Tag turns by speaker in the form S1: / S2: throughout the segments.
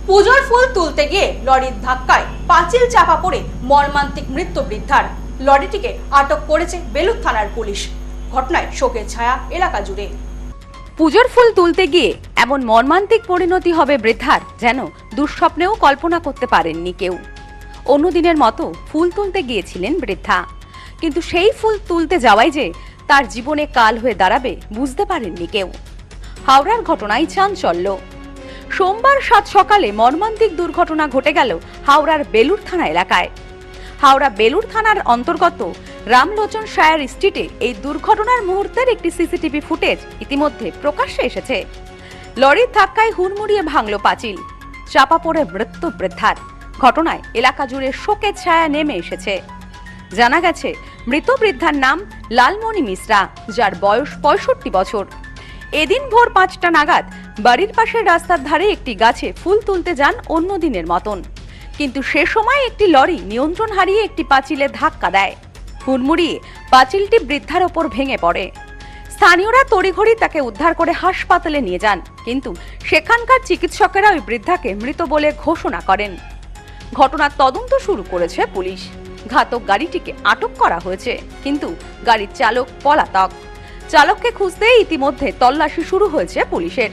S1: পুজোর ফুল তুলতে গিয়ে লরির ধাক্কায় পাঁচিল চাপা পড়ে মর্মান্তিক মৃত্যু বৃদ্ধার। লরিটিকে আটক করেছে বেলুড় থানার পুলিশ। ঘটনায় শোকের ছায়া এলাকা জুড়ে।
S2: পুজোর ফুল তুলতে গিয়ে এমন মর্মান্তিক পরিণতি হবে বৃদ্ধার, যেন দুঃস্বপ্নেও কল্পনা করতে পারেননি কেউ। অন্যদিনের মতো ফুল তুলতে গিয়েছিলেন বৃদ্ধা, কিন্তু সেই ফুল তুলতে যাওয়াই যে তার জীবনে কাল হয়ে দাঁড়াবে বুঝতে পারেননি কেউ। হাওড়ার ঘটনায় চাঞ্চল্য। সোমবার সাত সকালে মর্মান্তিক দুর্ঘটনা ঘটে গেল হাওড়ার বেলুড় থানা এলাকায়। হাওড়া বেলুড় থানার অন্তর্গত রামলোচন শায়ার স্ট্রিটে এই দুর্ঘটনার মুহূর্তের একটি সিসিটিভি ফুটেজ ইতিমধ্যে প্রকাশ্যে এসেছে। লরির ধাক্কায় হুড়মুড়িয়ে ভাঙল পাঁচিল, চাপা পড়ে মৃত্যু বৃদ্ধার। ঘটনায় এলাকা জুড়ে শোকের ছায়া নেমে এসেছে। জানা গেছে মৃত বৃদ্ধার নাম লালমণি মিশ্রা, যার বয়স 65 বছর। এদিন ভোর 5টা নাগাদ বাড়ির পাশের রাস্তার ধারে একটি গাছে ফুল তুলতে যান অন্য দিনের মতন, কিন্তু সে সময় একটি লরি নিয়ন্ত্রণ হারিয়ে একটি পাঁচিলে ধাক্কা দেয়। হুড়মুড়িয়ে পাঁচিলটি বৃদ্ধার ওপর ভেঙে পড়ে। স্থানীয়রা তড়িঘড়ি তাকে উদ্ধার করে হাসপাতালে নিয়ে যান, কিন্তু সেখানকার চিকিৎসকেরা ওই বৃদ্ধাকে মৃত বলে ঘোষণা করেন। ঘটনার তদন্ত শুরু করেছে পুলিশ। ঘাতক গাড়িটিকে আটক করা হয়েছে, কিন্তু গাড়ির চালক পলাতক। চালককে খুঁজতে ইতিমধ্যে তল্লাশি শুরু হয়েছে পুলিশের।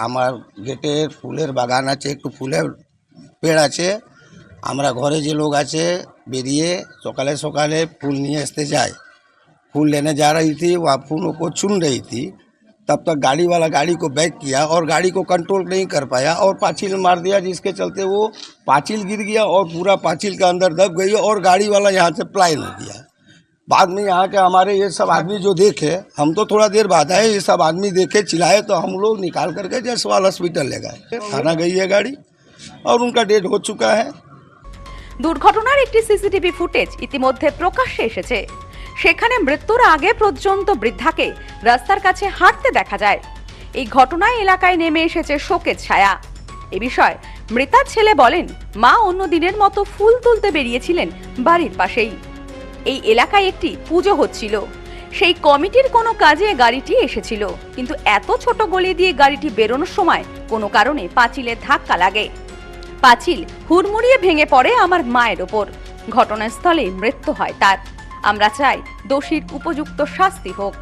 S3: আমার গেটের ফুলের বাগান আছে, একটু ফুলের পেड़ আছে। আমরা ঘরে যে लोग আছে বেরিয়ে সকালে সকালে फूल নিয়ে আসতে যায়। फूल लेने जा रही थी, वह फूलों को चुन रही थी। तब तक गाड़ी वाला गाड़ी को बैक किया और गाड़ी को कंट्रोल नहीं कर पाया और पाचिल मार दिया, जिसके चलते वो पाचिल गिर गया और पूरा पाचिल के अंदर दब गई और गाड़ी वाला यहाँ से पलायन हो गया। बाद में यहाँ के हमारे ये सब आदमी जो देखे, हम तो थोड़ा देर बाद आए, ये सब आदमी देखे चिल्लाए तो हम लोग निकाल करके जसवाल हॉस्पिटल ले गए। थाना गई है गाड़ी और उनका डेथ हो चुका है।
S2: দুর্ঘটনার একটি সিসিটিভি ফুটেজ ইতিমধ্যে প্রকাশ্যে এসেছে। সেখানে মৃত্যুর আগে পর্যন্ত বৃদ্ধাকে রাস্তার কাছে হাঁটতে দেখা যায়। এই ঘটনায় এলাকায় নেমে এসেছে শোকের ছায়া। এ বিষয়ে মৃতার ছেলে বলেন, মা অন্য দিনের মতো ফুল তুলতে বেরিয়েছিলেন বাড়ির পাশেই। এই এলাকায় একটি পুজো হচ্ছিল, সেই কমিটির কোনো কাজে গাড়িটি এসেছিল, কিন্তু এত ছোট গলি দিয়ে গাড়িটি বেরোনোর সময় কোনো কারণে পাঁচিলে ধাক্কা লাগে। পাঁচিল হুড়মুড়িয়ে ভেঙে পড়ে আমার মায়ের ওপর। ঘটনাস্থলে মৃত্যু হয় তার। আমরা চাই দোষীর উপযুক্ত শাস্তি হোক।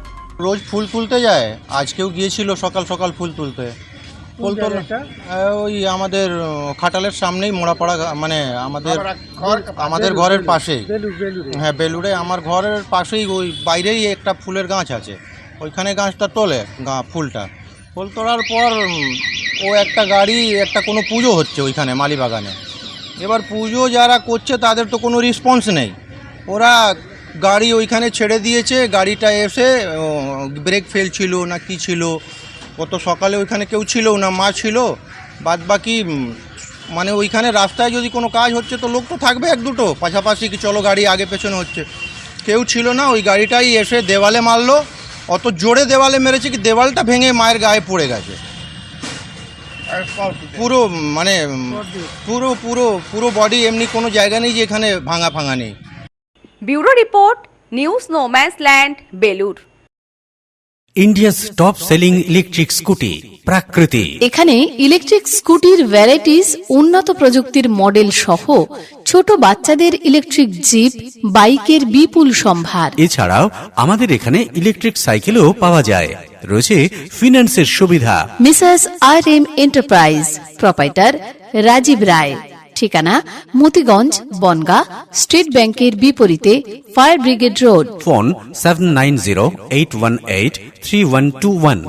S4: রোজ ফুল তুলতে যায়, আজকেও গিয়েছিল সকাল সকাল ফুল তুলতে। ফুল তোলা ওই আমাদের খাটালের সামনেই মোড়াপাড়া, মানে আমাদের ঘরের পাশেই। হ্যাঁ, বেলুড়ে আমার ঘরের পাশেই ওই বাইরেই একটা ফুলের গাছ আছে, ওইখানে গাছটা তোলে ফুল তোলার পর ও একটা গাড়ি, একটা কোনো পুজো হচ্ছে ওইখানে মালিবাগানে। এবার পুজো যারা করছে তাদের তো কোনো রেসপন্স নেই, ওরা গাড়ি ওইখানে ছেড়ে দিয়েছে। গাড়িটা এসে ব্রেক ফেল ছিল না কি ছিল, কত সকালে ওইখানে কেউ ছিল না, মা ছিল, বাদ বাকি মানে ওইখানে রাস্তায় যদি কোনো কাজ হচ্ছে তো লোক তো থাকবে এক দুটো পাশাপাশি, কি চলো গাড়ি আগে পেছনে হচ্ছে, কেউ ছিল না। ওই গাড়িটাই এসে দেওয়ালে মারলো, অত জোরে দেওয়ালে মেরেছে কি দেওয়ালটা ভেঙে মায়ের গায়ে পড়ে গেছে পুরো, মানে পুরো বডি, এমনি কোনো জায়গা নেই যে এখানে ভাঙা নেই।
S2: Bureau report, news no man's land, Belur.
S5: India's top selling electric scooty প্রাকৃতি।
S6: এখানে ইলেকট্রিক স্কুটির ভ্যারাইটিস, উন্নত প্রযুক্তির মডেল সহ ছোট বাচ্চাদের ইলেকট্রিক জিপ, বাইকের বিপুল সম্ভার।
S5: এছাড়াও আমাদের এখানে ইলেকট্রিক সাইকেলও পাওয়া যায়। রয়েছে ফিন্যান্সের সুবিধা।
S6: Mrs RM enterprise, proprietor Rajib Roy. ঠিকানা মতিগঞ্জ, বনগাঁ, স্টেট ব্যাংকের বিপরীতে, ফায়ার ব্রিগেড রোড।
S5: ফোন 7908183121।